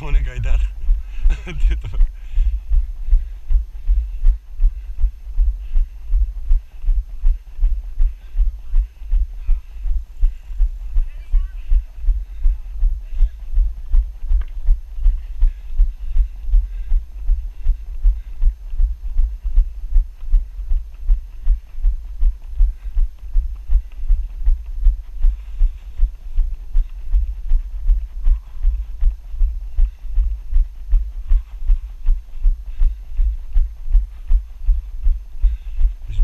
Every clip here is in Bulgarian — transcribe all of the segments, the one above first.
телефон е гайдар.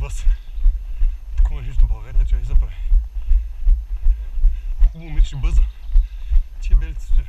Бъс. Такова нещо в България човек се прави. Хубаво мириш бъза. Тия белите стоя.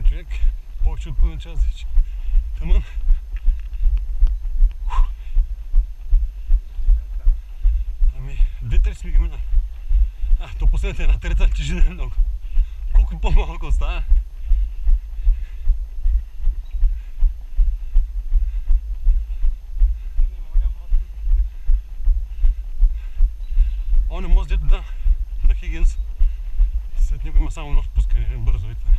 Човек, повече от половин час вече. Тъмън. Ами, 2-3 мига мина. То последната една трета тежина е много. Колко по-малко остава? Он е мост, дето да, на Хигинс. След него има само едно спускане, бързо и това.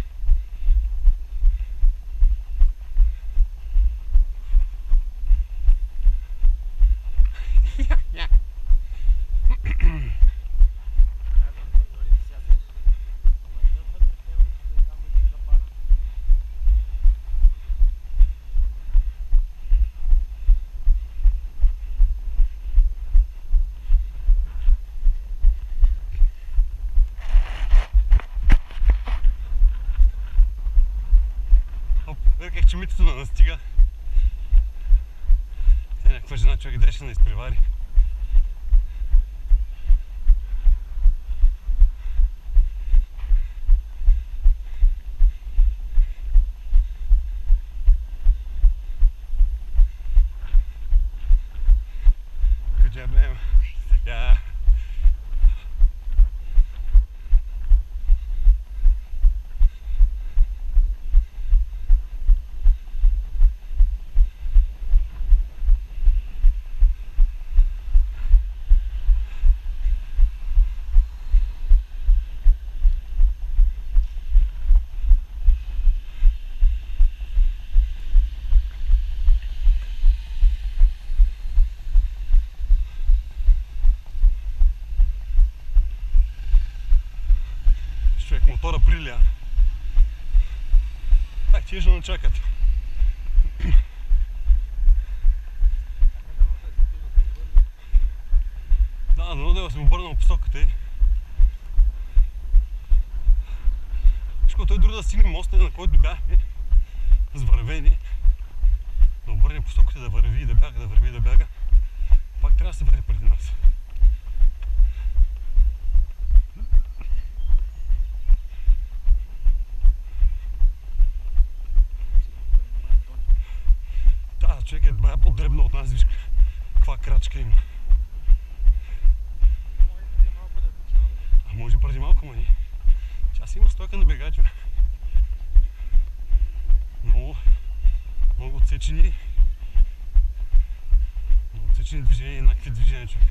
Върках, че митото да настига. Някаква жена човек деше на изпревари. Good job, man. Yeah. Човек, мотора приля. Так, тия ще не чакат. Да, но да съм обърнал посоката и. Всичко той дори да стигне моста, на който бяхме с вървени. Да обърне посоката, да върви и да бяга, да върви и да бяга. Пак трябва да се върне преди нас. Човек е бая по-дребна от нас, виж каква крачка има. А може преди малко, ма не. Час има стойка на бегачи. Много отсечени движения и еднакви движения, човек.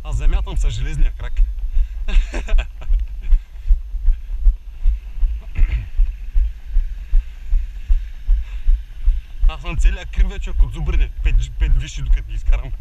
Аз замятам с железния крак. Аз съм целия крив човек от зубрите, 5 висши, докато ги изкарам.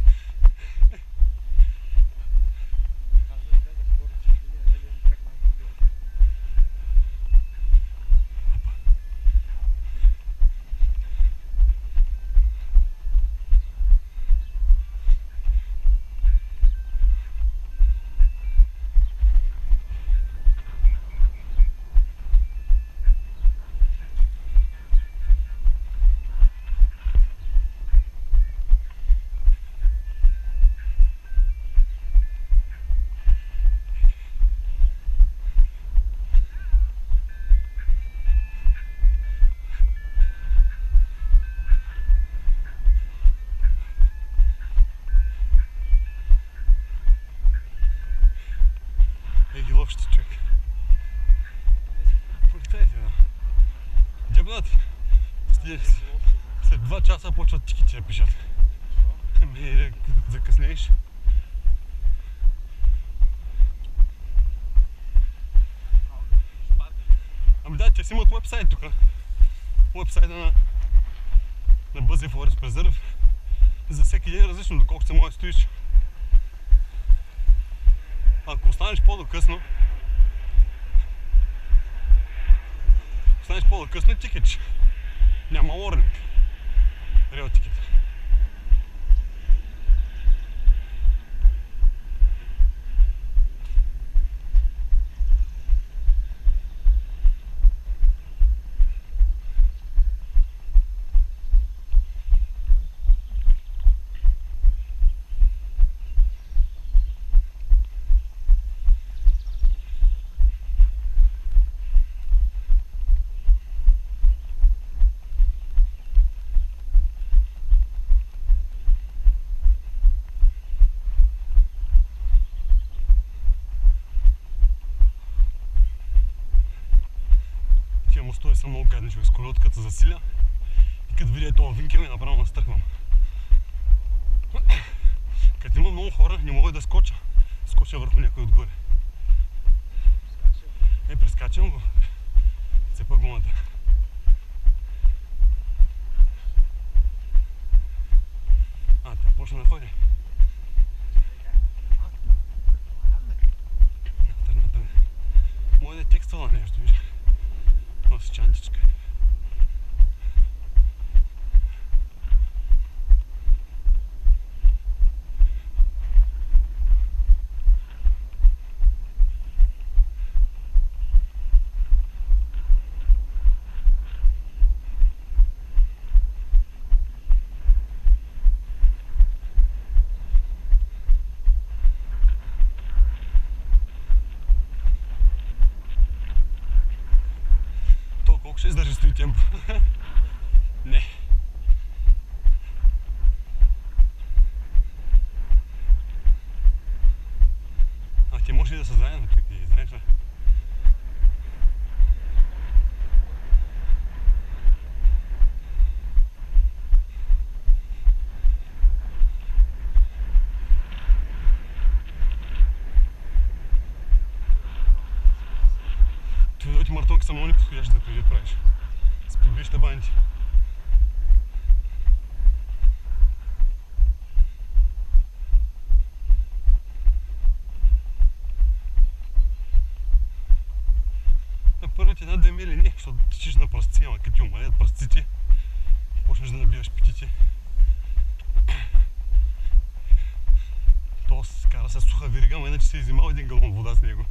часа почват тиките да пишат. Ами, като закъснееш. Ами да, те си имат уебсайт тук. Уебсайта на Buzzy Forest Preserve. За всеки ден различно, доколко се може да стоиш. Ако останеш по-докъсно, тикетиш. Няма уорнинг. Реал тикет. Мостове са много гадни, човек, с колелото като засиля и като видя това винкел и направо настърхвам. Като има много хора, не мога да скоча върху някой отгоре. Прескачам го, цепа гумата. Тя почна да ходи. Тръгна. Може да е текстова нещо, виж. Носи чантичка. Ще издържи стои темпо. Не. Те може и да са заедно, и знаеш ли? Твоите мартонки са много неподходящи да преди да правиш. С подвижните банди. На първите една-две мили не, защото тичиш на пръстци, ама като ти умалят пръстците, почнеш да набиваш петите. То се кара с суха вирига, ама иначе си изимал един галон вода с него.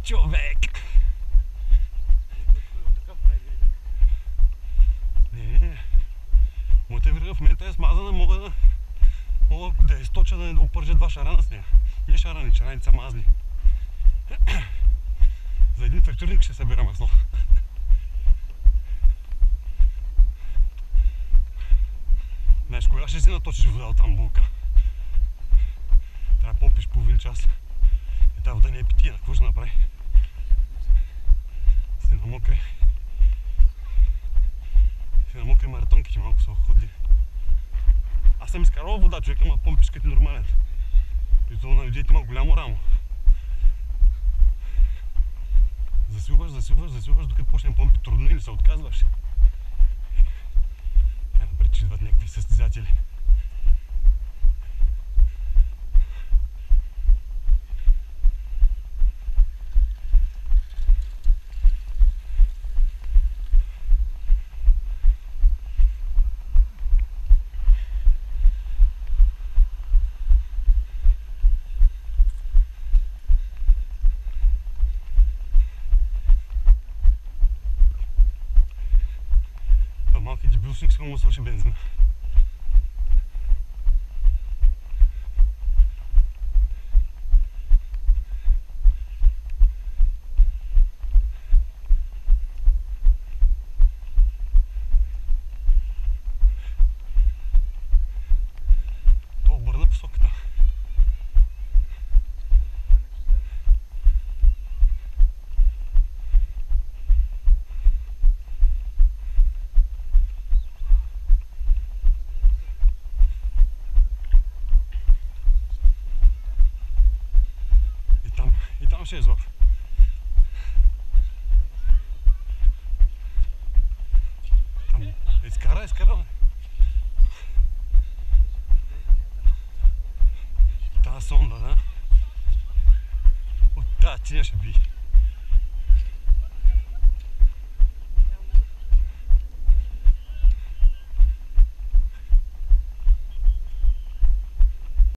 Човек! Не. Моята вирига в момента е смазана, мога да я източа, да опържа два шарана с нея. Не шарани, шараните са мазни. За един трактурник ще събира масло. Знаеш, кога ще си наточиш вода от там булка? Трябва да помпиш половин час. И тази вода не е питина, какво ще направи? Си намокри маратонките, малко са ходили. Аз съм изкарвал вода, човек, ама помпиш като нормален. И това на видите има голямо рамо. Засилваш, докато почнем помпи трудно и не се отказваш. Напред, че идват някакви състезатели. Малки дебилшник, сега му свърши бензина. То обърна посоката. трябваше да излъг. Там, изкара. Тази сонда, да? От тази тия ще би.